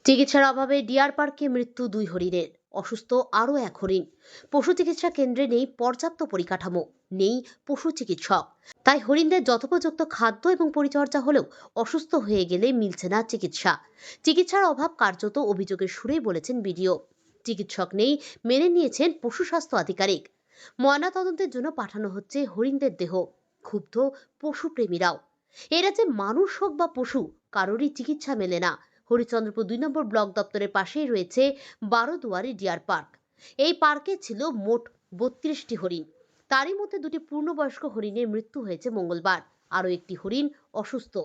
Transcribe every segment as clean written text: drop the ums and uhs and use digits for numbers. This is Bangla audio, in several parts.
চিকিৎসার অভাবে ডিয়ার পার্কে মৃত্যু 2 হরিণের, অসুস্থ আরও 1 হরিণ। পশু চিকিৎসা কেন্দ্রে নেই পর্যাপ্ত পরিকাঠামো, নেই পশু চিকিৎসক। তাই হরিণদের যথোপযুক্ত খাদ্য এবং পরিচর্যা হলেও অসুস্থ হয়ে গেলে মিলছে না চিকিৎসা। চিকিৎসার অভাব কার্যত অভিযোগের সুরেই বলেছেন বিডিও। চিকিৎসক নেই মেনে নিয়েছেন পশু স্বাস্থ্য আধিকারিক। ময়নাতদন্তের জন্য পাঠানো হচ্ছে হরিণদের দেহ। ক্ষুব্ধ পশুপ্রেমীরাও। এ রাজ্যে মানুষ হোক বা পশু, কারোরই চিকিৎসা মেলে না। হরিচন্দ্রপুর 2 নম্বর ব্লক দপ্তরের পাশেই রয়েছে 12 দুয়ারি ডিয়ার পার্ক। এই পার্কে ছিল মোট 32টি হরিণ। তারই মধ্যে 2টি পূর্ণবয়স্ক হরিণের মৃত্যু হয়েছে মঙ্গলবার। আরও একটি হরিণ অসুস্থ।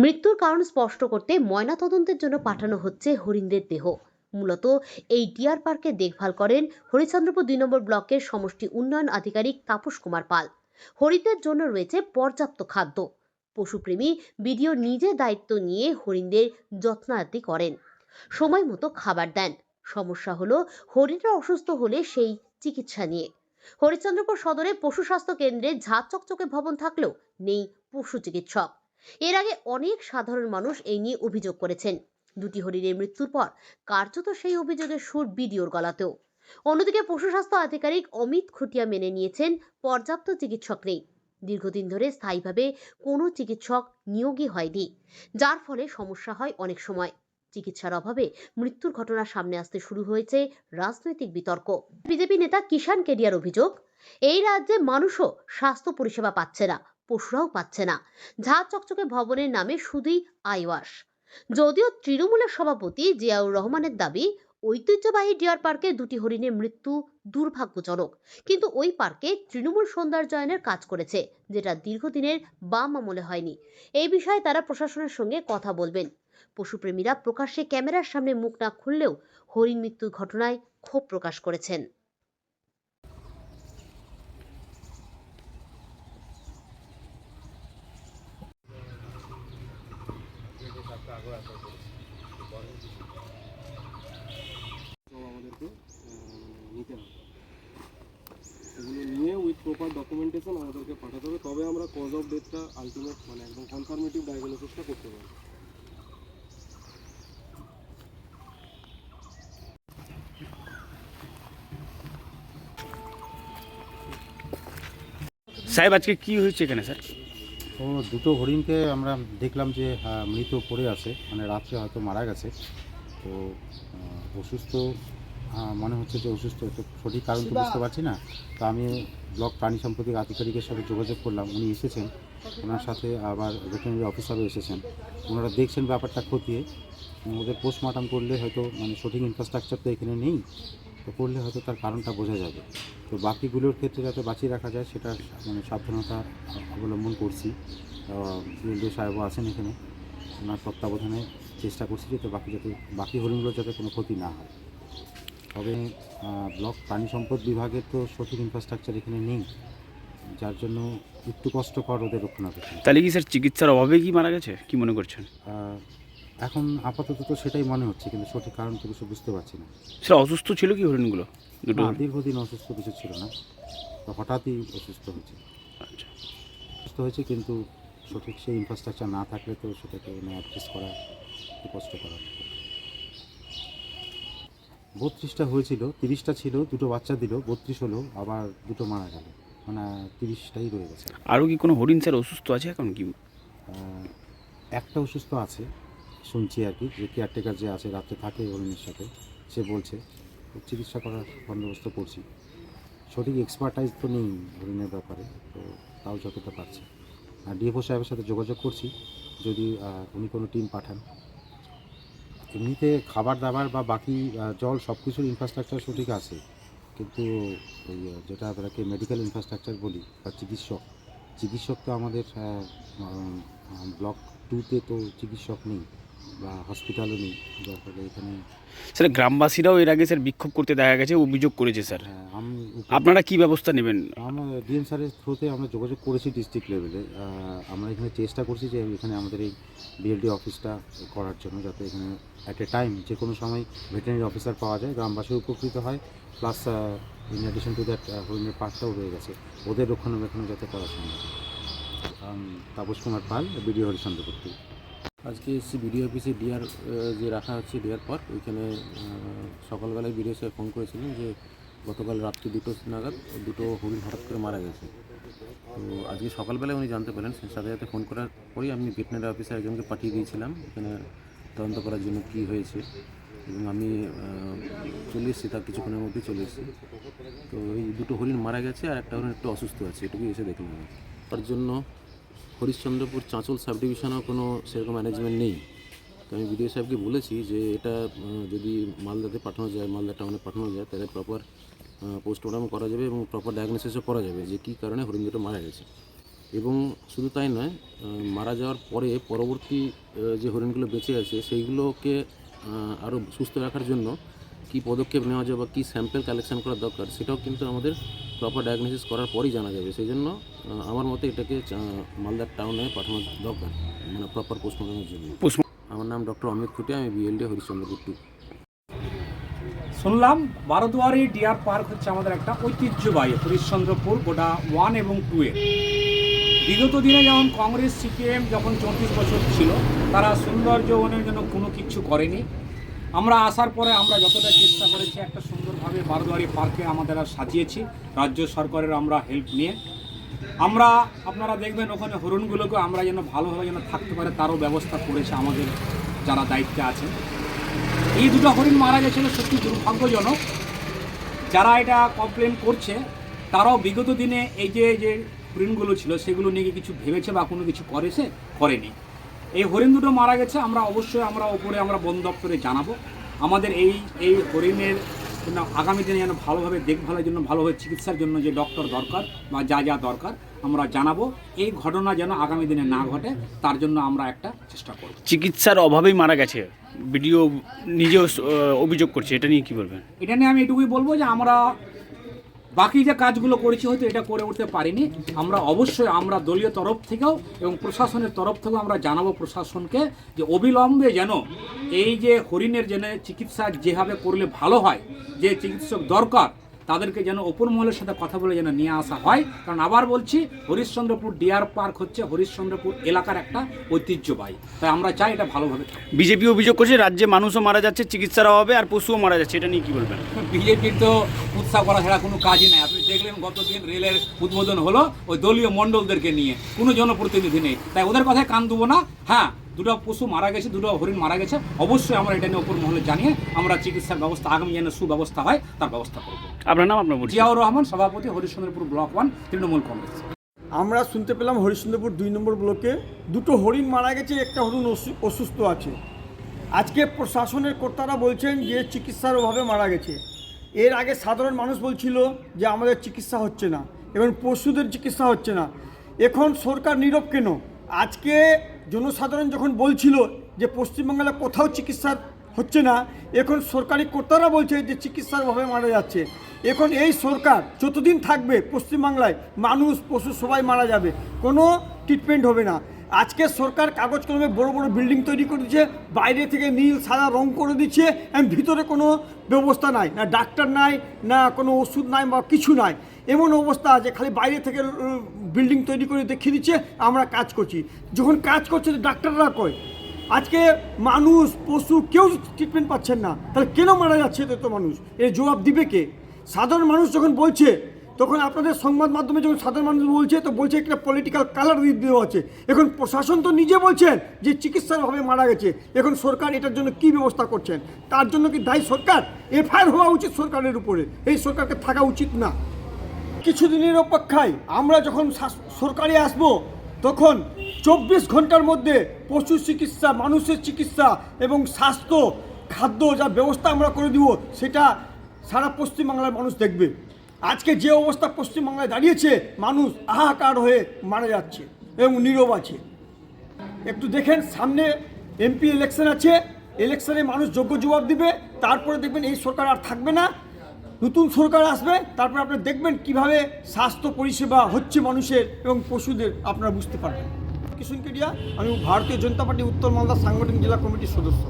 মৃত্যুর কারণ স্পষ্ট করতে ময়নাতদন্তের জন্য পাঠানো হচ্ছে হরিণদের দেহ। মূলত এই ডিয়ার পার্কে দেখভাল করেন হরিচন্দ্রপুর 2 নম্বর ব্লকের সমষ্টি উন্নয়ন আধিকারিক তাপস কুমার পাল। হরিণদের জন্য রয়েছে পর্যাপ্ত খাদ্য। পশুপ্রেমী বিডিও নিজে দায়িত্ব নিয়ে হরিণদের যত্নার্তি করেন, সময় মতো খাবার দেন। সমস্যা হলো হরিণরা অসুস্থ হলে সেই চিকিৎসা নিয়ে। হরিচন্দ্রপুর সদরে পশু স্বাস্থ্য কেন্দ্রে ঝাঁ চকচকে ভবন থাকলেও নেই পশু চিকিৎসক। এর আগে অনেক সাধারণ মানুষ এই নিয়ে অভিযোগ করেছেন। 2টি হরিণের মৃত্যুর পর কার্যত সেই অভিযোগের সুর বিডিওর গলাতেও। অন্যদিকে পশু স্বাস্থ্য আধিকারিক অমিত খুটিয়া মেনে নিয়েছেন পর্যাপ্ত চিকিৎসক নেই। দীর্ঘদিন ধরে স্থায়ীভাবে কোনো চিকিৎসক নিয়োগই হয়নি, যার ফলে সমস্যা হয় অনেক সময়। চিকিৎসার অভাবে মৃত্যুর ঘটনা সামনে আসতে শুরু হয়েছে রাজনৈতিক বিতর্ক। বিজেপি নেতা কিষাণ কেডিয়ার অভিযোগ, এই রাজ্যে মানুষও স্বাস্থ্য পরিষেবা পাচ্ছে না, পশুরাও পাচ্ছে না। ঝাঁ চকচকে ভবনের নামে শুধুই আইওয়াস। যদিও তৃণমূলের সভাপতি জিয়াউর রহমানের দাবি, ঐতিহ্যবাহী ডিয়ার পার্কে 2টি হরিণের মৃত্যু দুর্ভাগ্যজনক, কিন্তু ওই পার্কে তৃণমূল সৌন্দর্যায়নের কাজ করেছে, যেটা দীর্ঘদিনের বাম আমলে হয়নি। এই বিষয়ে তারা প্রশাসনের সঙ্গে কথা বলবেন। পশুপ্রেমীরা প্রকাশ্যে ক্যামেরার সামনে মুখ না খুললেও হরিণ মৃত্যুর ঘটনায় ক্ষোভ প্রকাশ করেছেন। আমাদেরকে নিতে হবে, এগুলো নিয়ে উইথ প্রপার ডকুমেন্টেশন আমাদেরকে পাঠাতে হবে, তবে আমরা কজ অফ ডেথটা আলটিমেট মানে একদম কনফার্মেটিভ ডায়াগনোসিসটা করতে পারবো। সাহেব আজকে কি হয়েছে এখানে স্যার? তো দুটো হরিণকে আমরা দেখলাম যে মৃত পড়ে আছে, মানে রাত্রে হয়তো মারা গেছে। তো অসুস্থ মনে হচ্ছে যে অসুস্থ, তো সঠিক কারণ তো বুঝতে পারছি না। তো আমি ব্লক প্রাণী সম্পদ আধিকারিকের সাথে যোগাযোগ করলাম, উনি এসেছেন, ওনার সাথে আবার ভেটেরিনারি অফিসারও এসেছেন। ওনারা দেখছেন ব্যাপারটা খতিয়ে। ওদের পোস্টমর্টম করলে হয়তো মানে সঠিক ইনফ্রাস্ট্রাকচার তো এখানে নেই, তো করলে হয়তো তার কারণটা বোঝা যাবে। তো বাকিগুলোর ক্ষেত্রে যাতে বাঁচিয়ে রাখা যায় সেটা মানে সাবধানতা অবলম্বন করছি। বিএলডিও সাহেবও আছেন এখানে, ওনার তত্ত্বাবধানে চেষ্টা করছি যাতে বাকি হরিণগুলো যাতে কোনো ক্ষতি না হয়। তবে ব্লক প্রাণী সম্পদ বিভাগের তো সঠিক ইনফ্রাস্ট্রাকচার এখানে নেই, যার জন্য একটু কষ্টকর ওদের রক্ষণাবেক্ষণ। তাহলে কি স্যার চিকিৎসার অভাবে কি মারা গেছে, কি মনে করছেন? এখন আপাতত তো সেটাই মনে হচ্ছে, কিন্তু সঠিক কারণ তো কিছু বুঝতে পারছি না। স্যার অসুস্থ ছিল কি হরিণগুলো? দুটো দীর্ঘদিন অসুস্থ কিছু ছিল না, তো হঠাৎই অসুস্থ হয়েছে। আচ্ছা, অসুস্থ হয়েছে, কিন্তু সঠিক সেই ইনফ্রাস্ট্রাকচার না থাকলে তো সেটাকে অ্যাডজাস্ট করা একটু কষ্টকর। 32টা হয়েছিল, 30টা ছিল, দুটো বাচ্চা দিল, 32 হলো, আবার দুটো মারা গেল, মানে 30টাই রয়ে গেছে। আরও কি কোনো হরিণ স্যার অসুস্থ আছে এখন কি? একটা অসুস্থ আছে শুনছি আর কি, যে কেয়ারটেকার যে আছে রাত্রে থাকে হরিণের সাথে, সে বলছে চিকিৎসা করার বন্দোবস্ত করছি। সঠিক এক্সপার্টাইজ তো নেই হরিণের ব্যাপারে, তো তাও যতটা পারছি। আর ডিএফও সাহেবের সাথে যোগাযোগ করছি, যদি উনি কোনো টিম পাঠান। এমনিতে খাবার দাবার বা বাকি জল সব কিছুর ইনফ্রাস্ট্রাকচার সঠিক আছে, কিন্তু ওই যেটা আপনাকে মেডিকেল ইনফ্রাস্ট্রাকচার বলি বা চিকিৎসক তো আমাদের ব্লক 2তে তো চিকিৎসক নেই বা হসপিটালও নেই, যার ফলে এখানে স্যার গ্রামবাসীরাও এর আগে স্যার বিক্ষোভ করতে দেখা গেছে, অভিযোগ করেছে স্যার। আপনারা কি ব্যবস্থা নেবেন? আমরা ডিএম স্যারের থ্রুতে আমরা যোগাযোগ করেছি ডিস্ট্রিক্ট লেভেলে। আমরা এখানে চেষ্টা করছি যে এখানে আমাদের এই বিএলডি অফিসটা করার জন্য, যাতে এখানে অ্যাট এ টাইম যে কোনো সময় ভেটেরিনারি অফিসার পাওয়া যায়, গ্রামবাসী উপকৃত হয়, plus in addition to that হরিণের পার্কটাও রয়ে গেছে, ওদের রক্ষণাবেক্ষণ যাতে করা সম্ভব। তাপস কুমার পাল, বিডিও হরিচন্দ্রপুর। আজকে এসেছি বিডিও অফিসে ডিয়ার যে রাখা হচ্ছে ডিয়ার পার্ক, ওইখানে সকালবেলায় বিডিও স্যার ফোন করেছিলেন যে গতকাল রাত্রি 2টো নাগাদ 2টো হরিণ হঠাৎ করে মারা গেছে। তো আজকে সকালবেলায় উনি জানতে পারেন, সাথে সাথে ফোন করার পরেই আমি ভেটেরিনারি অফিসার একজনকে পাঠিয়ে দিয়েছিলাম এখানে তদন্ত করার জন্য কী হয়েছে, এবং আমি চলে এসেছি, তার কিছুক্ষণের মধ্যেই চলে এসেছি। তো এই 2টো হরিণ মারা গেছে আর একটা হরিণ একটু অসুস্থ আছে, এটুকুই এসে দেখলাম। তার জন্য হরিশ্চন্দ্রপুর চাঁচল সাব ডিভিশনেও কোনো সেরকম ম্যানেজমেন্ট নেই। তো আমি বিডিও সাহেবকে বলেছি যে এটা যদি মালদাতে পাঠানো যায়, মালদা টাউনে পাঠানো যায়, তাহলে প্রপার পোস্টমর্টম করা যাবে এবং প্রপার ডায়াগনোসিসও করা যাবে যে কী কারণে হরিণ দুটো মারা গেছে। এবং শুধু তাই নয়, মারা যাওয়ার পরে পরবর্তী যে হরিণগুলো বেঁচে আছে সেইগুলোকে আরও সুস্থ রাখার জন্য কী পদক্ষেপ নেওয়া যাবে বা কী স্যাম্পল কালেকশন করা দরকার, সেটাও কিন্তু আমাদের প্রপার ডায়াগনোসিস করার পরই জানা যাবে। সেই জন্য আমার মতে এটাকে মালদার টাউনে পাঠানো দরকার, মানে প্রপার পোস্টমর্টমের জন্য। আমার নাম ডক্টর অমিত খুটিয়া, আমি বিএলডি হরিশ্চন্দ্রপুর 2। শুনলাম বারোদুয়ারি ডিয়ার পার্ক হচ্ছে আমাদের একটা ঐতিহ্যবাহী হরিশ্চন্দ্রপুর গোটা 1 এবং 2 এর। বিগত দিনে যেমন কংগ্রেস সিপিএম যখন 34 বছর ছিল, তারা সৌন্দর্যবনের জন্য কোনো কিছু করেনি। আমরা আসার পরে আমরা যতটা চেষ্টা করেছি একটা সুন্দরভাবে বারোদুয়ারি পার্কে আমাদের সাজিয়েছি রাজ্য সরকারের আমরা হেল্প নিয়ে। আমরা আপনারা দেখবেন ওখানে হরিণগুলোকে আমরা যেন ভালোভাবে যেন থাকতে পারে তারও ব্যবস্থা করেছে আমাদের যারা দায়িত্বে আছেন। এই 2টো হরিণ মারা গেছিলো সত্যি দুর্ভাগ্যজনক। যারা এটা কমপ্লেন করছে তারাও বিগত দিনে এই যে হরিণগুলো ছিল সেগুলো নিয়ে কিছু ভেবেছে বা কোনো কিছু করেনি। এই হরিণ 2টো মারা গেছে, আমরা অবশ্যই ওপরে আমরা বন দপ্তরে জানাবো। আমাদের এই হরিণের জন্য আগামী দিনে যেন ভালোভাবে দেখভালের জন্য, ভালোভাবে চিকিৎসার জন্য যে ডক্টর দরকার বা যা দরকার আমরা জানাবো। এই ঘটনা যেন আগামী দিনে না ঘটে তার জন্য আমরা একটা চেষ্টা করব। চিকিৎসার অভাবেই মারা গেছে, ভিডিও নিজেও অভিযোগ করছে, এটা নিয়ে কী বলবেন? এটা নিয়ে আমি এটুকুই বলবো যে আমরা বাকি যে কাজগুলো করেছি হয়তো এটা করে উঠতে পারিনি। আমরা অবশ্যই আমরা দলীয় তরফ থেকেও এবং প্রশাসনের তরফ থেকেও আমরা জানাবো প্রশাসনকে যে অবিলম্বে যেন এই যে হরিণের যেন চিকিৎসা যেভাবে করলে ভালো হয়, যে চিকিৎসক দরকার তাদেরকে যেন ওপর মহলের সাথে কথা বলে যেন নিয়ে আসা হয়। কারণ আবার বলছি, হরিশ্চন্দ্রপুর ডিয়ার পার্ক হচ্ছে হরিশ্চন্দ্রপুর এলাকার একটা ঐতিহ্যবাহী, তাই আমরা চাই এটা ভালোভাবে থাকুক। বিজেপি অভিযোগ করছে রাজ্যে মানুষও মারা যাচ্ছে চিকিৎসার অভাবে আর পশুও মারা যাচ্ছে, এটা নিয়ে কী বলবেন? বিজেপির তো উৎসাহ করা ছাড়া কোনো কাজই নেই। আপনি দেখলেন গতদিন রেলের উদ্বোধন হলো ওই দলীয় মণ্ডলদেরকে নিয়ে, কোনো জনপ্রতিনিধি নেই। তাই ওদের কথায় কান দেবো না। হ্যাঁ, 2টো পশু মারা গেছে, 2টো হরিণ মারা গেছে, অবশ্যই আমরা এটা নিয়ে ওপর মহলে জানিয়ে আমরা চিকিৎসার ব্যবস্থা আগামী যেন সুব্যবস্থা হয় তার ব্যবস্থা করব। আপনার নাম? আপনার জিয়াউর রহমান, সভাপতি, হরিশ্চন্দ্রপুর ব্লক 1 তৃণমূল কংগ্রেস। আমরা শুনতে পেলাম হরিশ্চন্দ্রপুর 2 নম্বর ব্লকে 2টো হরিণ মারা গেছে, একটা হরিণ অসুস্থ আছে। আজকে প্রশাসনের কর্তারা বলছেন যে চিকিৎসার অভাবে মারা গেছে। এর আগে সাধারণ মানুষ বলছিল যে আমাদের চিকিৎসা হচ্ছে না এবং পশুদের চিকিৎসা হচ্ছে না। এখন সরকার নীরব কেন? আজকে জনসাধারণ যখন বলছিল যে পশ্চিমবাংলা কোথাও চিকিৎসা হচ্ছে না, এখন সরকারি কর্তারা বলছে যে চিকিৎসার অভাবে মারা যাচ্ছে। এখন এই সরকার যতদিন থাকবে পশ্চিমবাংলায় মানুষ পশু সবাই মারা যাবে, কোনো ট্রিটমেন্ট হবে না। আজকে সরকার কাগজ কলমে বড় বড় বিল্ডিং তৈরি করে দিচ্ছে, বাইরে থেকে নীল সাদা রং করে দিচ্ছে, ভিতরে কোনো ব্যবস্থা নাই, না ডাক্তার নাই, না কোনো ওষুধ নাই বা কিছু নাই। এমন অবস্থা আছে, খালি বাইরে থেকে বিল্ডিং তৈরি করে দেখিয়ে দিচ্ছে আমরা কাজ করছি। যখন কাজ করছে ডাক্তাররা কয়। আজকে মানুষ পশু কেউ ট্রিটমেন্ট পাচ্ছেন না, তাহলে কেন মারা যাচ্ছে তো মানুষ? এর জবাব দিবে কে? সাধারণ মানুষ যখন বলছে, তখন আপনাদের সংবাদ মাধ্যমে যখন সাধারণ মানুষ বলছে তো বলছে একটা পলিটিক্যাল কালার দেওয়া আছে। এখন প্রশাসন তো নিজে বলছেন যে চিকিৎসার অভাবে মারা গেছে। এখন সরকার এটার জন্য কি ব্যবস্থা করছেন? তার জন্য কি দায়ী সরকার? এফআইআর হওয়া উচিত সরকারের উপরে, এই সরকারকে থাকা উচিত না। কিছুদিনের অপেক্ষায় আমরা যখন সরকারে আসব, তখন 24 ঘন্টার মধ্যে পশু চিকিৎসা, মানুষের চিকিৎসা এবং স্বাস্থ্য খাদ্য যা ব্যবস্থা আমরা করে দিব, সেটা সারা পশ্চিমবাংলার মানুষ দেখবে। আজকে যে অবস্থা পশ্চিমবাংলায় দাঁড়িয়েছে, মানুষ হাহাকার হয়ে মারা যাচ্ছে এবং নীরব আছে। একটু দেখেন, সামনে এমপি ইলেকশন আছে, ইলেকশনে মানুষ যোগ্য জবাব দিবে, তারপরে দেখবেন এই সরকার আর থাকবে না, নতুন সরকার আসবে, তারপরে আপনারা দেখবেন কিভাবে স্বাস্থ্য পরিষেবা হচ্ছে মানুষের এবং পশুদের, আপনারা বুঝতে পারবেন। কিষণ কেডিয়া, আমি ভারতীয় জনতা পার্টি উত্তর মালদা সাংগঠনিক জেলা কমিটির সদস্য।